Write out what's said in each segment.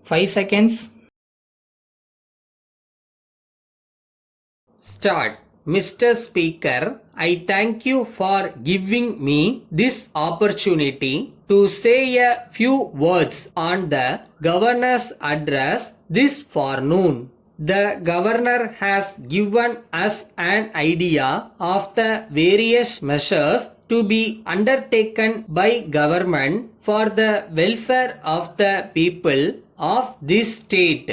5 seconds. Start. Mr. Speaker, I thank you for giving me this opportunity to say a few words on the Governor's address this forenoon. The Governor has given us an idea of the various measures to be undertaken by government for the welfare of the people of this state.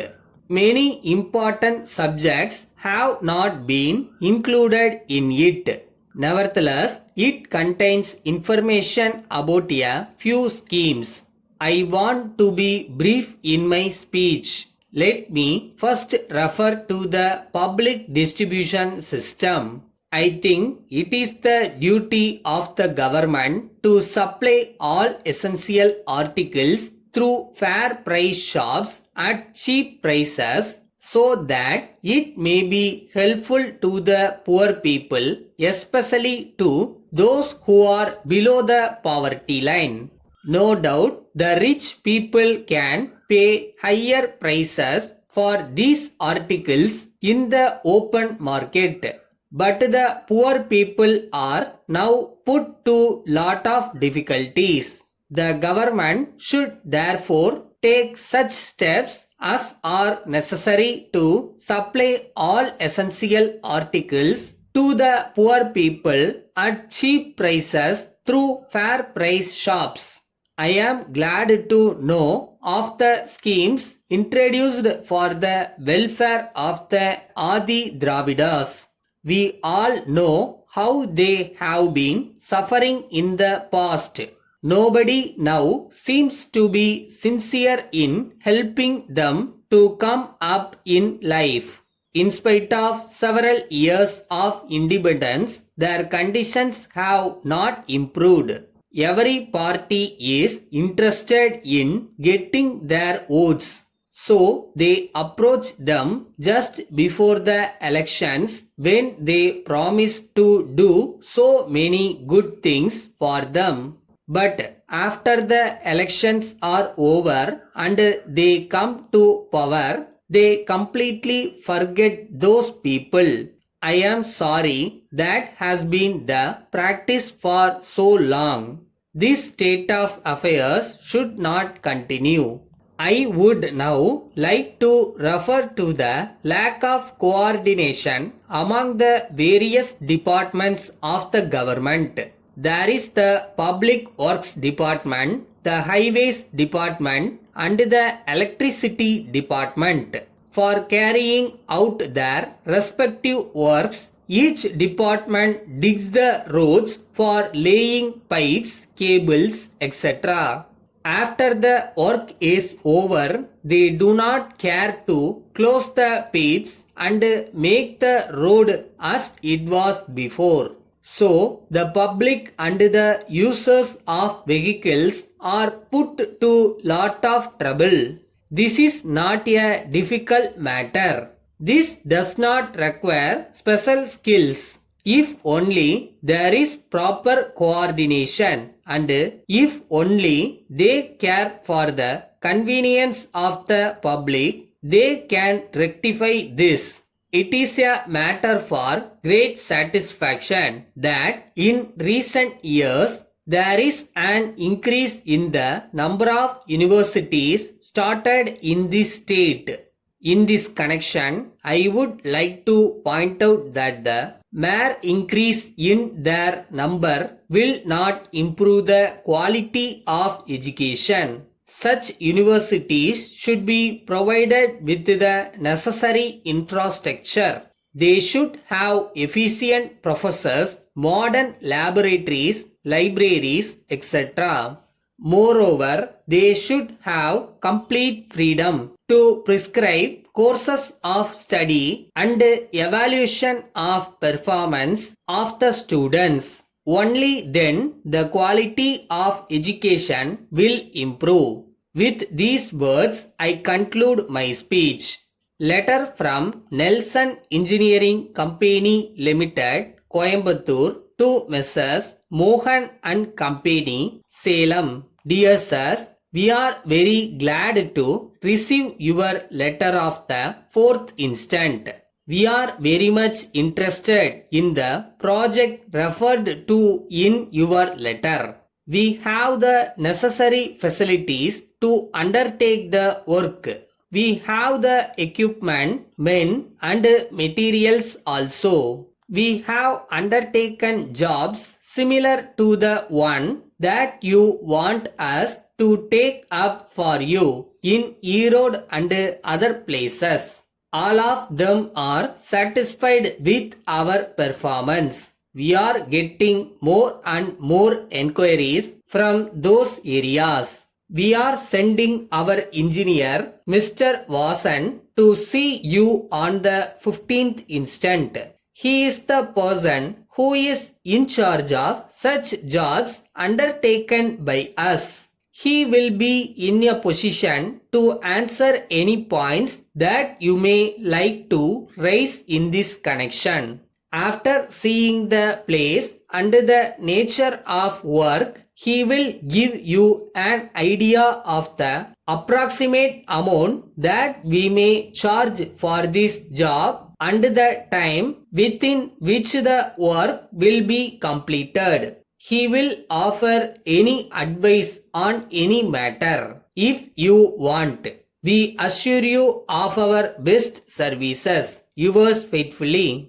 Many important subjects have not been included in it. Nevertheless, it contains information about a few schemes. I want to be brief in my speech. Let me first refer to the public distribution system. I think it is the duty of the government to supply all essential articles through fair price shops at cheap prices so that it may be helpful to the poor people, especially to those who are below the poverty line. No doubt, the rich people can pay higher prices for these articles in the open market. But the poor people are now put to lot of difficulties. The government should therefore take such steps as are necessary to supply all essential articles to the poor people at cheap prices through fair price shops. I am glad to know of the schemes introduced for the welfare of the Adi Dravidas. We all know how they have been suffering in the past. Nobody now seems to be sincere in helping them to come up in life. In spite of several years of independence, their conditions have not improved. Every party is interested in getting their votes. So they approach them just before the elections when they promise to do so many good things for them. But after the elections are over and they come to power, they completely forget those people. I am sorry that has been the practice for so long. This state of affairs should not continue. I would now like to refer to the lack of coordination among the various departments of the government. There is the Public Works Department, the Highways Department, and the Electricity Department. For carrying out their respective works, each department digs the roads for laying pipes, cables, etc. After the work is over, they do not care to close the pits and make the road as it was before. So, the public and the users of vehicles are put to lot of trouble. This is not a difficult matter. This does not require special skills. If only there is proper coordination and if only they care for the convenience of the public, they can rectify this. It is a matter for great satisfaction that in recent years there is an increase in the number of universities started in this state. In this connection, I would like to point out that the mere increase in their number will not improve the quality of education. Such universities should be provided with the necessary infrastructure. They should have efficient professors, modern laboratories, libraries, etc. Moreover, they should have complete freedom to prescribe courses of study and evaluation of performance of the students. Only then the quality of education will improve. With these words, I conclude my speech. Letter from Nelson Engineering Company Limited, Coimbatore to Messrs. Mohan and Company, Salem. Dear Sirs, We are very glad to receive your letter of the 4th instant. We are very much interested in the project referred to in your letter. We have the necessary facilities to undertake the work. We have the equipment, men and materials also. We have undertaken jobs similar to the one that you want us to take up for you in Erode and other places. All of them are satisfied with our performance. We are getting more and more enquiries from those areas. We are sending our engineer, Mr. Vasan, to see you on the 15th instant. He is the person who is in charge of such jobs undertaken by us. He will be in a position to answer any points that you may like to raise in this connection. After seeing the place and the nature of work, he will give you an idea of the approximate amount that we may charge for this job and the time within which the work will be completed. He will offer any advice on any matter if you want. We assure you of our best services. Yours faithfully.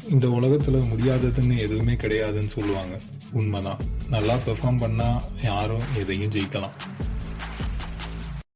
இந்த உலகத்துல முடியாததுன்னு எதுவுமே கிடையாதுன்னு சொல்லுவாங்க. உண்மைதான். நல்லா perform பண்ணா யாரும் எதையும் ஜெயிக்கலாம்.